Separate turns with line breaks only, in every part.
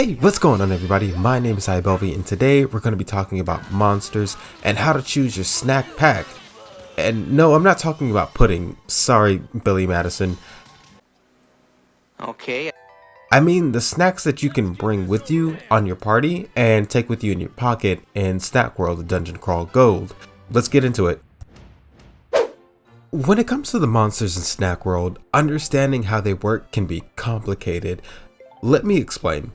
Hey, what's going on everybody? My name is iBelvee and today we're going to be talking about monsters and how to choose your snack pack. And no, I'm not talking about pudding. Sorry, Billy Madison.
Okay.
I mean the snacks that you can bring with you on your party and take with you in your pocket in Snack World Dungeon Crawl Gold. Let's get into it. When it comes to the monsters in Snack World, understanding how they work can be complicated. Let me explain.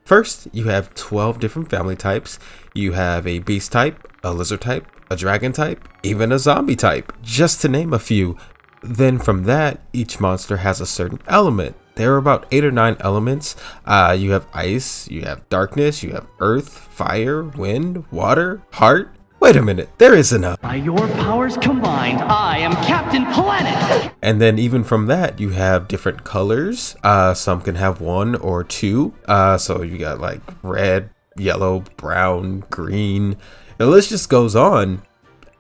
First, you have 12 different family types. You have a beast type, a lizard type, a dragon type, even a zombie type, just to name a few. Then from that, each monster has a certain element. There are about 8 or 9 elements. You have ice, you have darkness, you have earth, fire, wind, water, heart. Wait a minute, there isn't a...
By your powers combined, I am Captain Planet!
And then even from that, you have different colors. Some can have 1 or 2. So you got like red, yellow, brown, green. The list just goes on.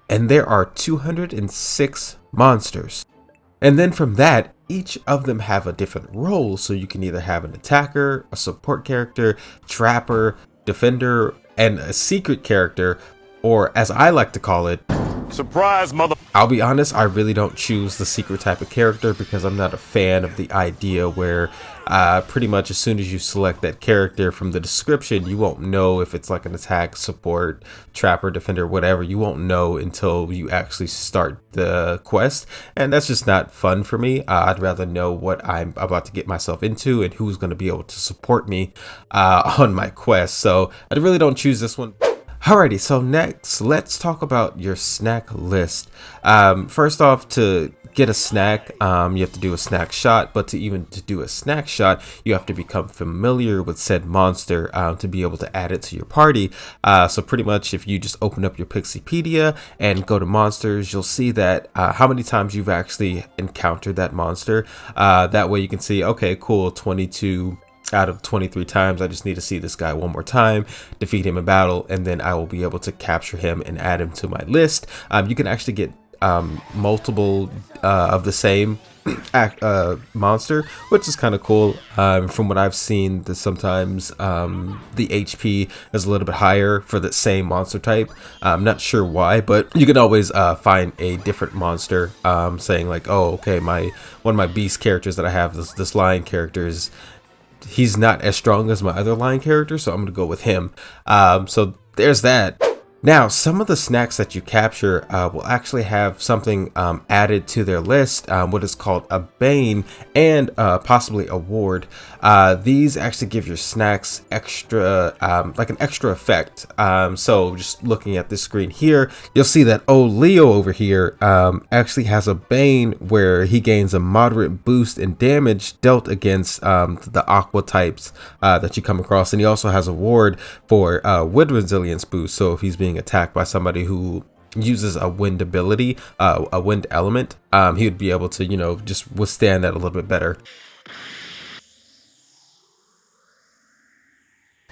And there are 206 monsters. And then from that, each of them have a different role. So you can either have an attacker, a support character, trapper, defender, and a secret character. Or as I like to call it,
surprise, mother.
I'll be honest, I really don't choose the secret type of character because I'm not a fan of the idea where pretty much as soon as you select that character from the description, you won't know if it's like an attack, support, trapper, defender, whatever. You won't know until you actually start the quest. And that's just not fun for me. I'd rather know what I'm about to get myself into and who's going to be able to support me on my quest. So I really don't choose this one. Alrighty, so next, let's talk about your snack list. First off, to get a snack, you have to do a snack shot, but to do a snack shot, you have to become familiar with said monster to be able to add it to your party. So pretty much if you just open up your Pixipedia and go to monsters, you'll see that how many times you've actually encountered that monster. That way you can see, okay, cool, 22 out of 23 times. I just need to see this guy one more time, defeat him in battle, and then I will be able to capture him and add him to my list. You can actually get multiple of the same monster, which is kind of cool. From what I've seen, that sometimes the HP is a little bit higher for the same monster type. I'm not sure why, but you can always find a different monster, saying like, oh, okay, one of my beast characters that I have, this lion character he's not as strong as my other line character, so I'm going to go with him. So there's that. Now, some of the snacks that you capture will actually have something added to their list, what is called a Bane and possibly a Ward. These actually give your snacks extra, like an extra effect. So just looking at this screen here, you'll see that Leo over here actually has a Bane where he gains a moderate boost in damage dealt against the Aqua types that you come across. And he also has a Ward for wind resilience boost. So if he's being attacked by somebody who uses a wind ability, a wind element, he would be able to, just withstand that a little bit better.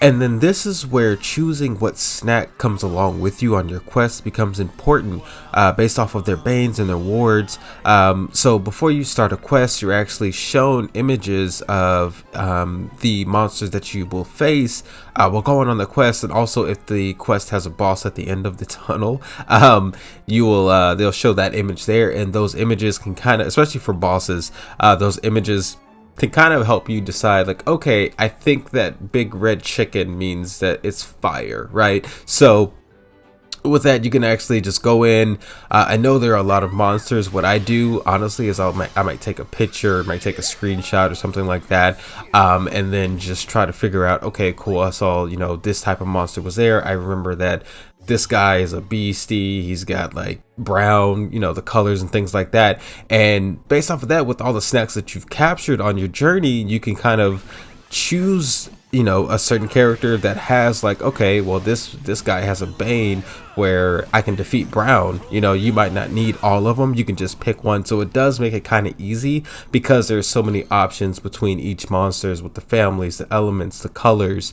And then this is where choosing what snack comes along with you on your quest becomes important based off of their banes and their wards. So before you start a quest, you're actually shown images of the monsters that you will face while going on the quest. And also if the quest has a boss at the end of the tunnel, they'll show that image there. And those images can kind of, especially for bosses, those images can kind of help you decide like, okay, I think that big red chicken means that it's fire, right? So with that, you can actually just go in. I know there are a lot of monsters. What I do, honestly, is I might take a picture, might take a screenshot or something like that, and then just try to figure out, okay, cool, I saw, this type of monster was there. I remember that this guy is a beastie. He's got like brown, the colors and things like that. And based off of that, with all the snacks that you've captured on your journey, you can kind of choose a certain character that has like, okay, well this guy has a Bane where I can defeat Brown. You might not need all of them, you can just pick one. So it does make it kind of easy because there's so many options between each monsters with the families, the elements, the colors.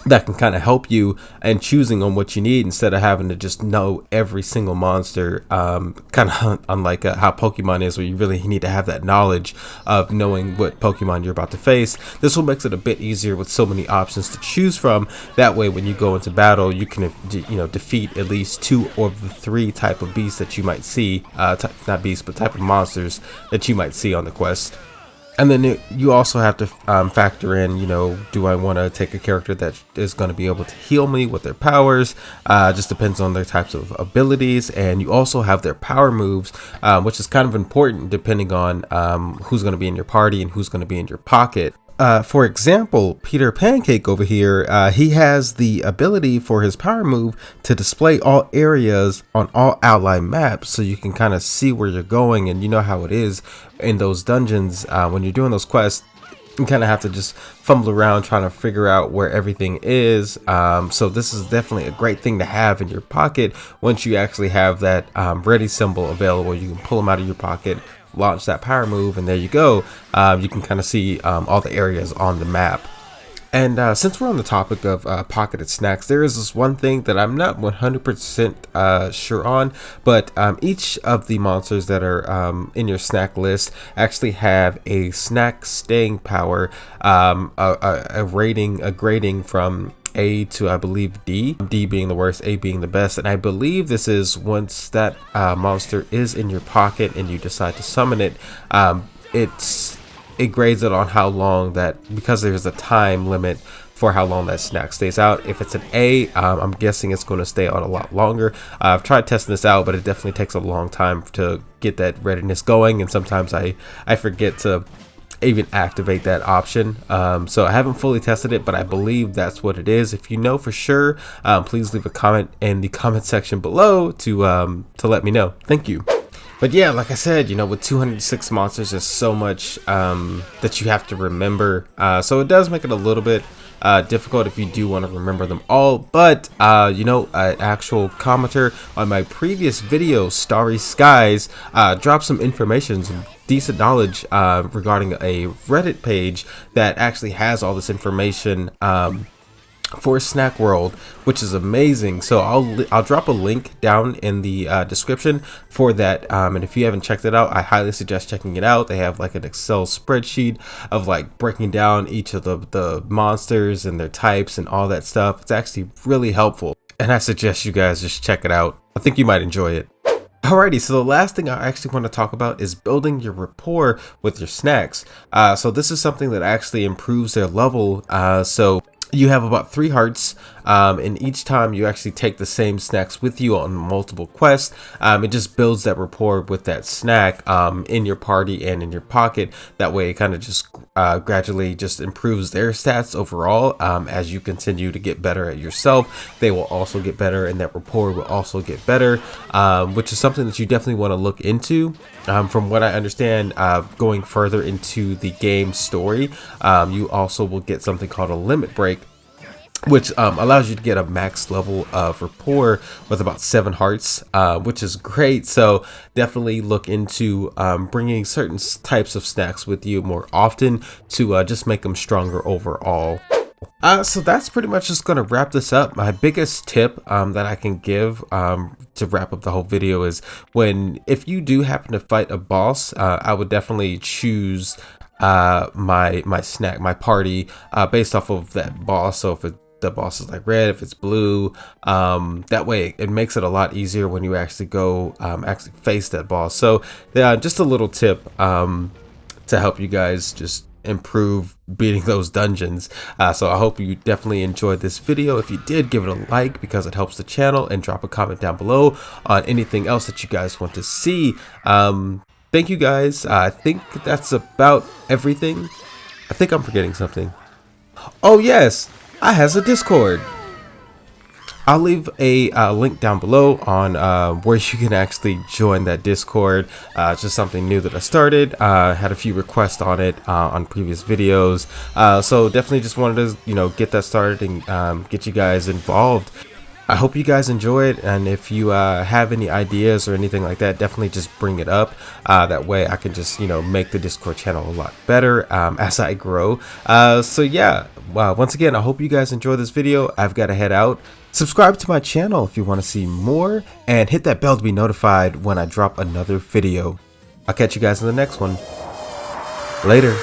that can kind of help you in choosing on what you need instead of having to just know every single monster, kind of unlike how Pokemon is, where you really need to have that knowledge of knowing what Pokemon you're about to face. This will make it a bit easier with so many options to choose from. That way when you go into battle, you can defeat at least 2 of the 3 type of beasts that you might see, not beasts but type of monsters that you might see on the quest. And then you also have to factor in, do I want to take a character that is going to be able to heal me with their powers? Just depends on their types of abilities. And you also have their power moves, which is kind of important depending on who's going to be in your party and who's going to be in your pocket. For example, Peter Pancake over here, he has the ability for his power move to display all areas on all ally maps, so you can kind of see where you're going. And you know how it is in those dungeons, when you're doing those quests, you kind of have to just fumble around trying to figure out where everything is. So this is definitely a great thing to have in your pocket. Once you actually have that ready symbol available, you can pull them out of your pocket, launch that power move, and there you go. You can kind of see all the areas on the map. And since we're on the topic of pocketed snacks, there is this one thing that I'm not 100% sure on, but each of the monsters that are in your snack list actually have a snack staying power, a grading from A to, I believe, D being the worst, A being the best. And I believe this is once that monster is in your pocket and you decide to summon it, it grades it on how long because there's a time limit for how long that snack stays out. If it's an A, I'm guessing it's going to stay out a lot longer. I've tried testing this out, but it definitely takes a long time to get that readiness going, and sometimes I forget to even activate that option. So I haven't fully tested it, but I believe that's what it is. If you know for sure, please leave a comment in the comment section below to let me know. Thank you. But yeah, like I said, with 206 monsters, there's so much that you have to remember. So it does make it a little bit difficult if you do want to remember them all. But an actual commenter on my previous video, Starry Skies, dropped some information, some decent knowledge regarding a Reddit page that actually has all this information for Snack World, which is amazing. So I'll drop a link down in the description for that, and if you haven't checked it out, I highly suggest checking it out. They have like an Excel spreadsheet of like breaking down each of the monsters and their types and all that stuff. It's actually really helpful, and I suggest you guys just check it out. I think you might enjoy it. Alrighty, so the last thing I actually want to talk about is building your rapport with your snacks. So this is something that actually improves their level. So you have about 3 hearts, and each time you actually take the same snacks with you on multiple quests, it just builds that rapport with that snack in your party and in your pocket. That way it kind of just gradually just improves their stats overall. As you continue to get better at yourself, they will also get better, and that rapport will also get better, which is something that you definitely want to look into. From what I understand, going further into the game story, you also will get something called a limit break, which allows you to get a max level of rapport with about 7 hearts, which is great. So definitely look into bringing certain types of snacks with you more often to just make them stronger overall. So that's pretty much just going to wrap this up. My biggest tip that I can give to wrap up the whole video is if you do happen to fight a boss, I would definitely choose my party based off of that boss. So if the boss is like red, if it's blue, that way it makes it a lot easier when you actually go actually face that boss. So just a little tip to help you guys just improve beating those dungeons. So I hope you definitely enjoyed this video. If you did, give it a like because it helps the channel, and drop a comment down below on anything else that you guys want to see. Thank you guys. I think that's about everything. I think I'm forgetting something. Oh yes, I has a Discord. I'll leave a link down below on where you can actually join that Discord. It's just something new that I started. Had a few requests on it on previous videos. So definitely just wanted to get that started and get you guys involved. I hope you guys enjoy it, and if you have any ideas or anything like that, definitely just bring it up. That way I can just, make the Discord channel a lot better as I grow. So yeah, once again, I hope you guys enjoy this video. I've got to head out. Subscribe to my channel if you want to see more, and hit that bell to be notified when I drop another video. I'll catch you guys in the next one. Later.